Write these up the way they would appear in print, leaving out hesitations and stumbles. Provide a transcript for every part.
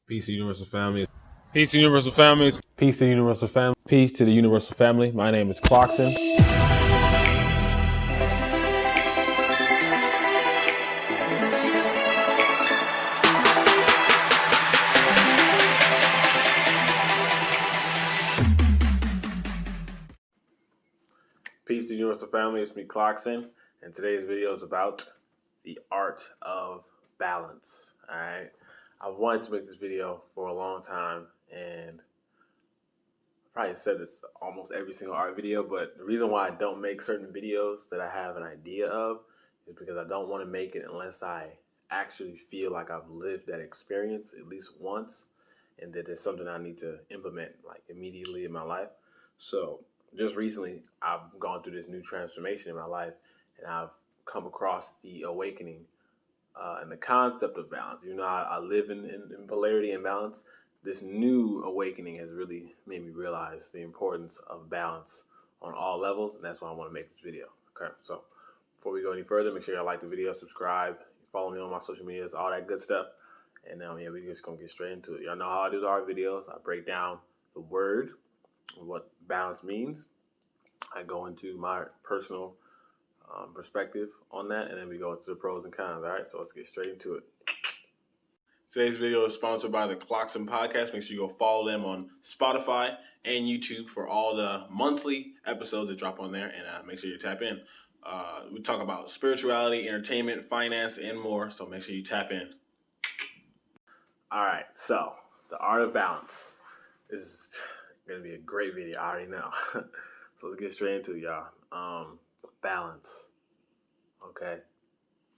Peace to Universal Families. Peace to Universal Families. Peace to Universal Family. Peace to the Universal Family. My name is Clarkson. Peace to Universal Family. It's me, Clarkson, and today's video is about the art of balance. All right, I wanted to make this video for a long time, and I probably said this almost every single art video. But the reason why I don't make certain videos that I have an idea of is because I don't want to make it unless I actually feel like I've lived that experience at least once, and that it's something I need to implement like immediately in my life. So just recently, I've gone through this new transformation in my life, and I've come across the awakening and the concept of balance. You know, I live in polarity and balance. This new awakening has really made me realize the importance of balance on all levels, and that's why I want to make this video. Okay, so before we go any further, make sure y'all like the video, subscribe, follow me on my social medias, all that good stuff. And yeah, we're just gonna get straight into it. Y'all know how I do the art videos. I break down the word, what balance means. I go into my personal perspective on that, and then we go into the pros and cons. All right, so let's get straight into it. Today's video is sponsored by the Clarkson Podcast. Make sure you go follow them on Spotify and YouTube for all the monthly episodes that drop on there, and make sure you tap in. We talk about spirituality, entertainment, finance, and more, so make sure you tap in. All right, so the art of balance. This is going to be a great video, I already know. So let's get straight into it, y'all. Balance. Okay.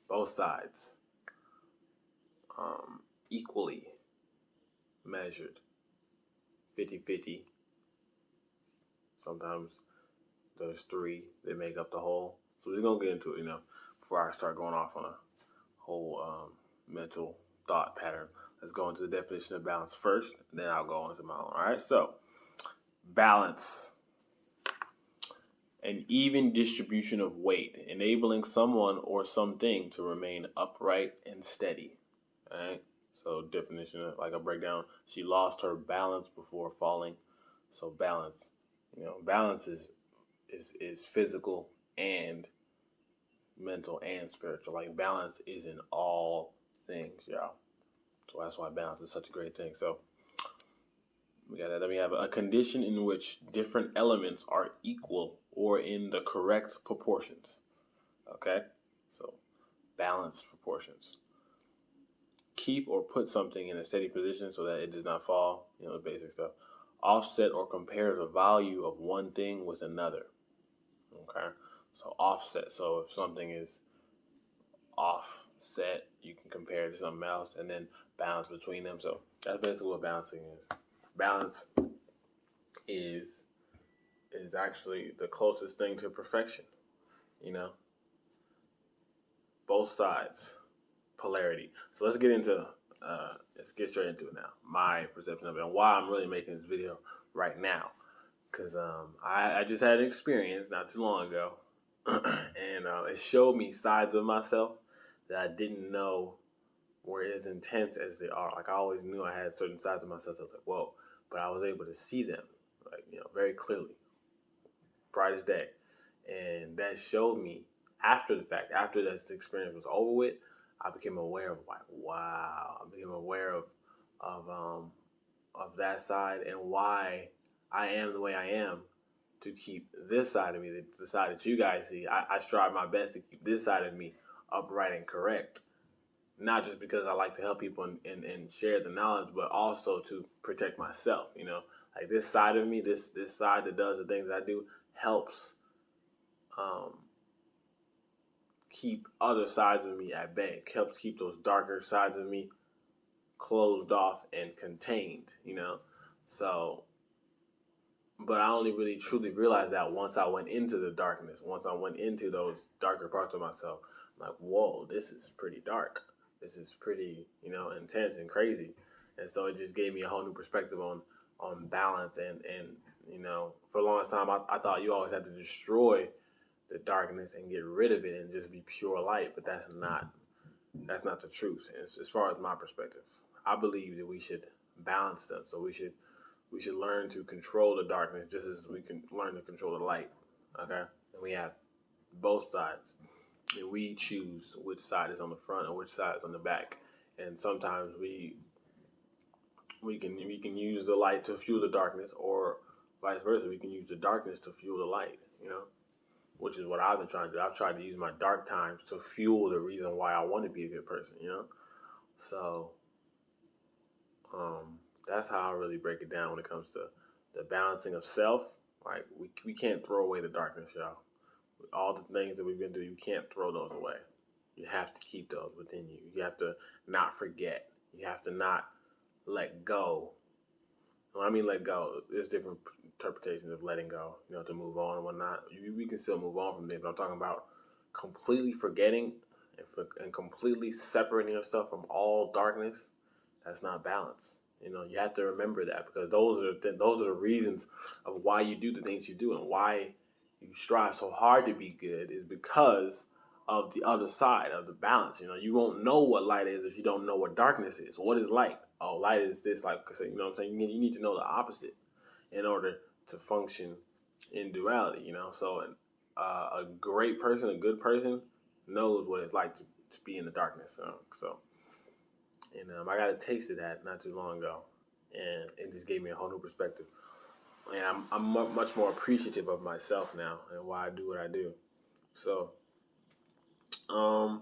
Both sides. Equally measured. 50-50. Sometimes there's three that make up the whole. So we're going to get into it, before I start going off on a whole mental thought pattern. Let's go into the definition of balance first, then I'll go into my own. All right, so balance. An even distribution of weight, enabling someone or something to remain upright and steady. All right, so definition, like a breakdown, she lost her balance before falling. So balance, balance is physical and mental and spiritual. Like balance is in all things, y'all. So that's why balance is such a great thing. So we got that. Then we have a condition in which different elements are equal or in the correct proportions. Okay? So balanced proportions. Keep or put something in a steady position so that it does not fall. The basic stuff. Offset or compare the value of one thing with another. Okay? So offset. So if something is offset, you can compare it to something else and then balance between them. So that's basically what balancing is. Balance is actually the closest thing to perfection. Both sides, polarity. So let's get straight into it now. My perception of it and why I'm really making this video right now, because I just had an experience not too long ago, and it showed me sides of myself that I didn't know were as intense as they are. Like I always knew I had certain sides of myself. I was like, whoa, but I was able to see them, like very clearly, bright as day, and that showed me after the fact. After this experience was over with, I became aware of like, wow. I became aware of that side and why I am the way I am. To keep this side of me, the side that you guys see, I strive my best to keep this side of me upright and correct. Not just because I like to help people and share the knowledge, but also to protect myself. Like this side of me, this side that does the things I do helps keep other sides of me at bay. It helps keep those darker sides of me closed off and contained. So. But I only really truly realized that once I went into the darkness, once I went into those darker parts of myself. I'm like, whoa, this is pretty dark. This is pretty, intense and crazy. And so it just gave me a whole new perspective on balance. And for the longest time, I thought you always had to destroy the darkness and get rid of it and just be pure light. But that's not the truth as far as my perspective. I believe that we should balance them. So we should learn to control the darkness just as we can learn to control the light. Okay, and we have both sides, and we choose which side is on the front and which side is on the back. And sometimes we can use the light to fuel the darkness, or vice versa. We can use the darkness to fuel the light. Which is what I've been trying to do. I've tried to use my dark times to fuel the reason why I want to be a good person. So that's how I really break it down when it comes to the balancing of self. Like we can't throw away the darkness, y'all. All the things that we've been through, you can't throw those away. You have to keep those within you. You have to not forget. You have to not let go. When I mean let go, there's different interpretations of letting go, to move on and whatnot. We can still move on from things, but I'm talking about completely forgetting and completely separating yourself from all darkness. That's not balance. You have to remember that, because those are the reasons of why you do the things you do and why you strive so hard to be good, is because of the other side of the balance. You won't know what light is if you don't know what darkness is. What is light? Oh, light is this, like, you know what I'm saying? You need to know the opposite in order to function in duality, So a great person, a good person, knows what it's like to be in the darkness. And I got a taste of that not too long ago, and it just gave me a whole new perspective. And I'm much more appreciative of myself now and why I do what I do. So, I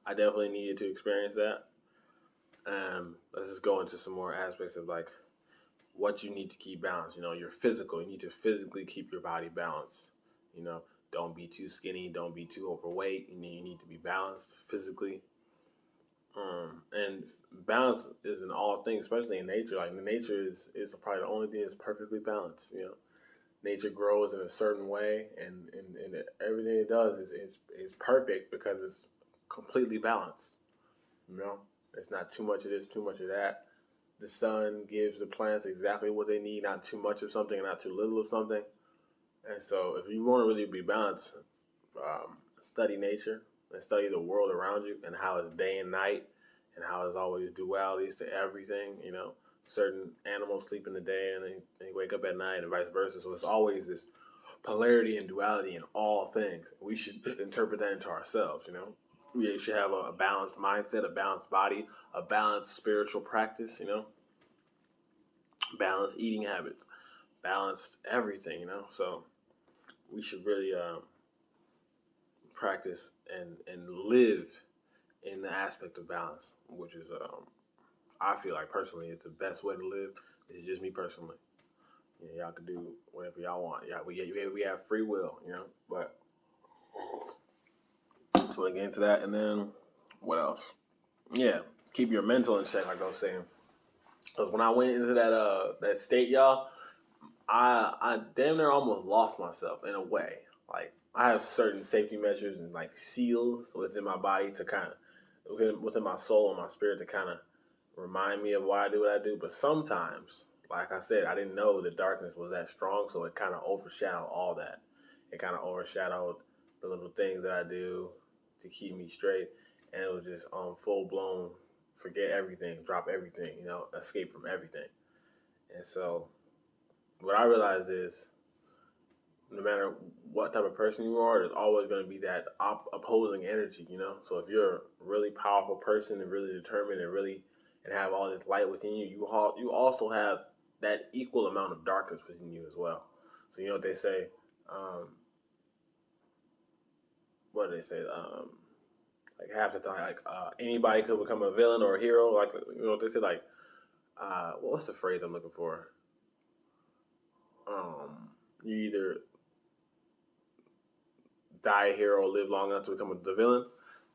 definitely needed to experience that. Let's just go into some more aspects of like what you need to keep balanced. Your physical. You need to physically keep your body balanced. Don't be too skinny. Don't be too overweight. You need to be balanced physically. And balance is in all things, especially in nature. Like nature is probably the only thing that's perfectly balanced. Nature grows in a certain way, and everything it does is perfect because it's completely balanced. It's not too much of this, too much of that. The sun gives the plants exactly what they need, not too much of something and not too little of something. And so if you want to really be balanced, study nature and study the world around you and how it's day and night and how there's always dualities to everything. Certain animals sleep in the day and they wake up at night and vice versa. So it's always this polarity and duality in all things. We should interpret that into ourselves. We should have a balanced mindset, a balanced body, a balanced spiritual practice, balanced eating habits, balanced everything, So we should really practice and live in the aspect of balance, which is, I feel like personally, it's the best way to live. This is just me personally. Y'all can do whatever y'all want. Yeah, we have free will, But so I get into that, and then what else? Yeah, keep your mental in check, like I was saying. Because when I went into that state, y'all, I damn near almost lost myself in a way. Like I have certain safety measures and like seals within my body to kind of within my soul and my spirit to kind of remind me of why I do what I do. But sometimes, like I said, I didn't know the darkness was that strong, so it kind of overshadowed all that. It kind of overshadowed the little things that I do to keep me straight, and it was just full blown forget everything, drop everything, escape from everything. And so what I realized is no matter what type of person you are, there's always going to be that opposing energy, So if you're a really powerful person and really determined and have all this light within you, you also have that equal amount of darkness within you as well. So you know what they say? What do they say? Like half the time, like anybody could become a villain or a hero. Like what they say? Like what's the phrase I'm looking for? You either die a hero or live long enough to become the villain.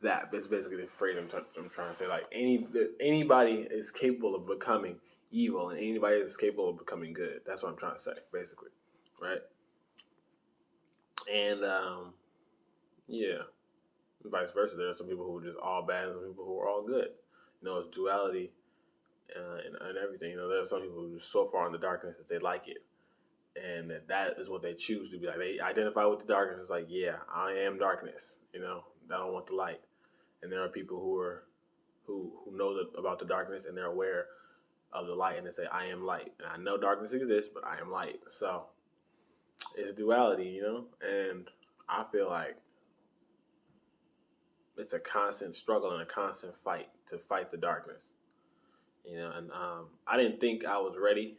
That is basically the phrase I'm trying to say. Like anybody is capable of becoming evil, and anybody is capable of becoming good. That's what I'm trying to say, basically, right? And yeah, vice versa. There are some people who are just all bad, and some people who are all good. It's duality and everything. There are some people who are just so far in the darkness that they like it, and that is what they choose to be like. They identify with the darkness. It's like, yeah, I am darkness. I don't want the light. And there are people who who know about the darkness, and they're aware of the light, and they say, I am light. And I know darkness exists, but I am light. So it's duality, and I feel like it's a constant struggle and a constant fight to fight the darkness, and I didn't think I was ready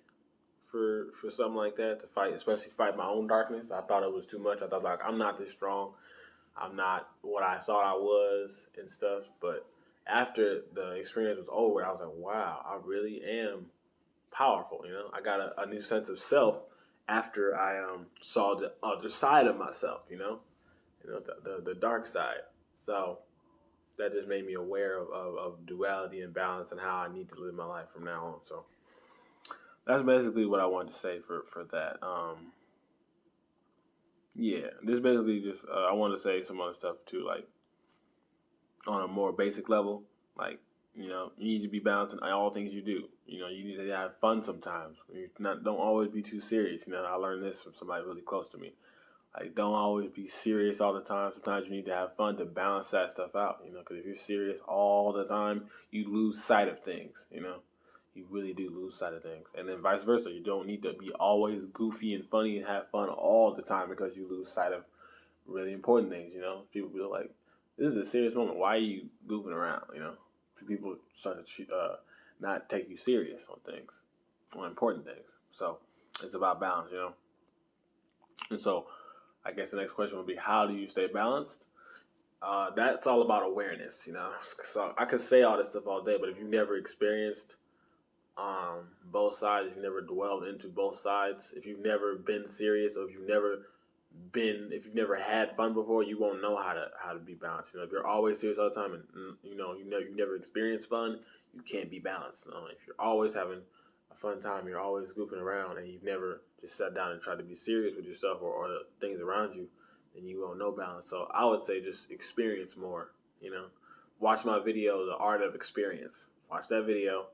for something like that, to fight, especially fight my own darkness. I thought it was too much. I thought, like, I'm not this strong. I'm not what I thought I was and stuff. But after the experience was over, I was like, wow, I really am powerful. I got a new sense of self after I saw the other side of myself. The dark side. So that just made me aware of duality and balance and how I need to live my life from now on. So that's basically what I wanted to say for that. Yeah, this basically just I want to say some other stuff too, like on a more basic level. Like, you need to be balanced in all things you do. You need to have fun sometimes. Don't always be too serious. I learned this from somebody really close to me. Like, don't always be serious all the time. Sometimes you need to have fun to balance that stuff out. Because if you're serious all the time, you lose sight of things. You really do lose sight of things. And then vice versa. You don't need to be always goofy and funny and have fun all the time, because you lose sight of really important things. People be like, this is a serious moment. Why are you goofing around? People start to not take you serious on things, on important things. So it's about balance, And so I guess the next question would be, how do you stay balanced? That's all about awareness, So I could say all this stuff all day, but if you've never experienced both sides, if you've never dwelled into both sides, if you've never been serious, or if you've never had fun before, you won't know how to be balanced. If you're always serious all the time, and you've never experienced fun, you can't be balanced. If you're always having a fun time, you're always goofing around, and you've never just sat down and tried to be serious with yourself or the things around you, then you won't know balance. So I would say just experience more. Watch my video, The Art of Experience. Watch that video.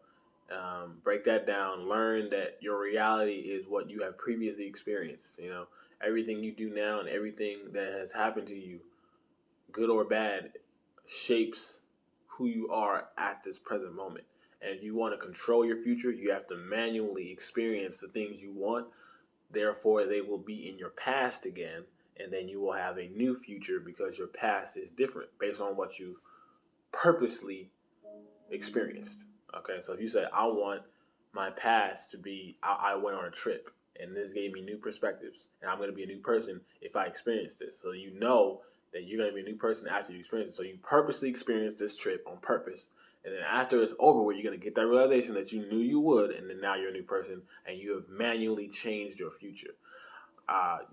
Break that down. Learn that your reality is what you have previously experienced. Everything you do now and everything that has happened to you, good or bad, shapes who you are at this present moment. And if you want to control your future, you have to manually experience the things you want. Therefore, they will be in your past again, and then you will have a new future because your past is different based on what you purposely experienced. Okay, so if you say, I want my past to be, I went on a trip, and this gave me new perspectives, and I'm going to be a new person if I experience this. So you know that you're going to be a new person after you experience it. So you purposely experience this trip on purpose, and then after it's over with, you're going to get that realization that you knew you would, and then now you're a new person, and you have manually changed your future.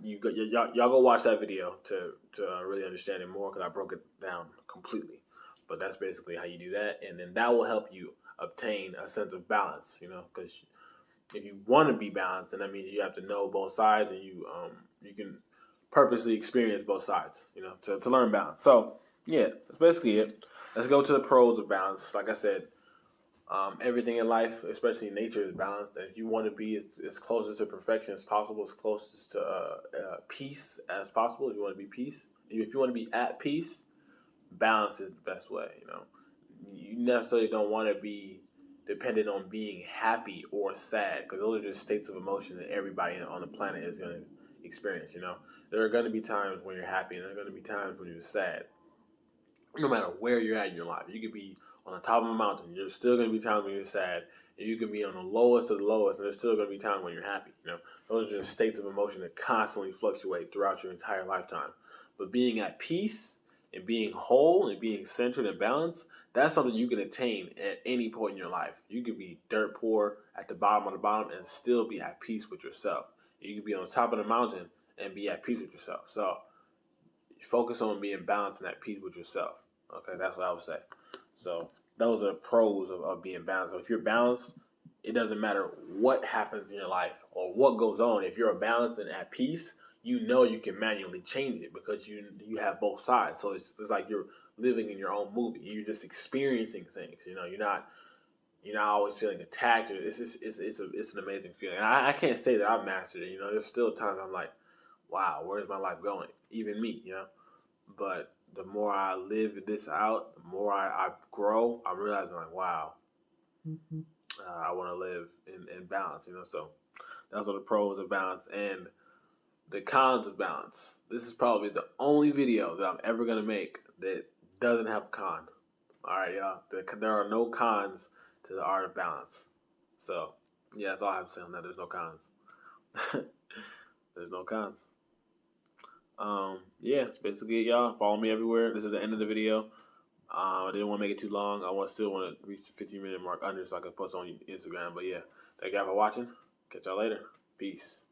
Y'all go watch that video to really understand it more, because I broke it down completely. But that's basically how you do that, and then that will help you obtain a sense of balance. Because if you want to be balanced, then that means you have to know both sides, and you can purposely experience both sides. To learn balance. So yeah, that's basically it. Let's go to the pros of balance. Like I said, everything in life, especially in nature, is balanced. And if you want to be as closest to perfection as possible, as closest to peace as possible, if you want to be if you want to be at peace, balance is the best way. You necessarily don't want to be dependent on being happy or sad, because those are just states of emotion that everybody on the planet is going to experience. There are going to be times when you're happy, and there are going to be times when you're sad. No matter where you're at in your life, you could be on the top of a mountain. There's still going to be times when you're sad, and you can be on the lowest of the lowest, and there's still going to be times when you're happy. Those are just states of emotion that constantly fluctuate throughout your entire lifetime. But being at peace and being whole and being centered and balanced, that's something you can attain at any point in your life. You could be dirt poor at the bottom of the bottom and still be at peace with yourself. You could be on the top of the mountain and be at peace with yourself. So focus on being balanced and at peace with yourself. Okay, that's what I would say. So those are the pros of being balanced. So if you're balanced, it doesn't matter what happens in your life or what goes on. If you're balanced and at peace, you know you can manually change it, because you have both sides. So it's like you're living in your own movie. You're just experiencing things. You're not always feeling attacked. It's an amazing feeling. And I can't say that I've mastered it. There's still times I'm like, wow, where's my life going? Even me. But the more I live this out, the more I grow, I'm realizing like, wow, I want to live in balance, So those are the pros of balance and the cons of balance. This is probably the only video that I'm ever going to make that doesn't have a con. All right, y'all. There are no cons to the art of balance. So, yeah, that's all I have to say on that. There's no cons. There's no cons. Yeah, that's basically it, y'all. Follow me everywhere. This is the end of the video. I didn't want to make it too long. I still want to reach the 15-minute mark under so I can post on Instagram. But yeah, thank y'all for watching. Catch y'all later. Peace.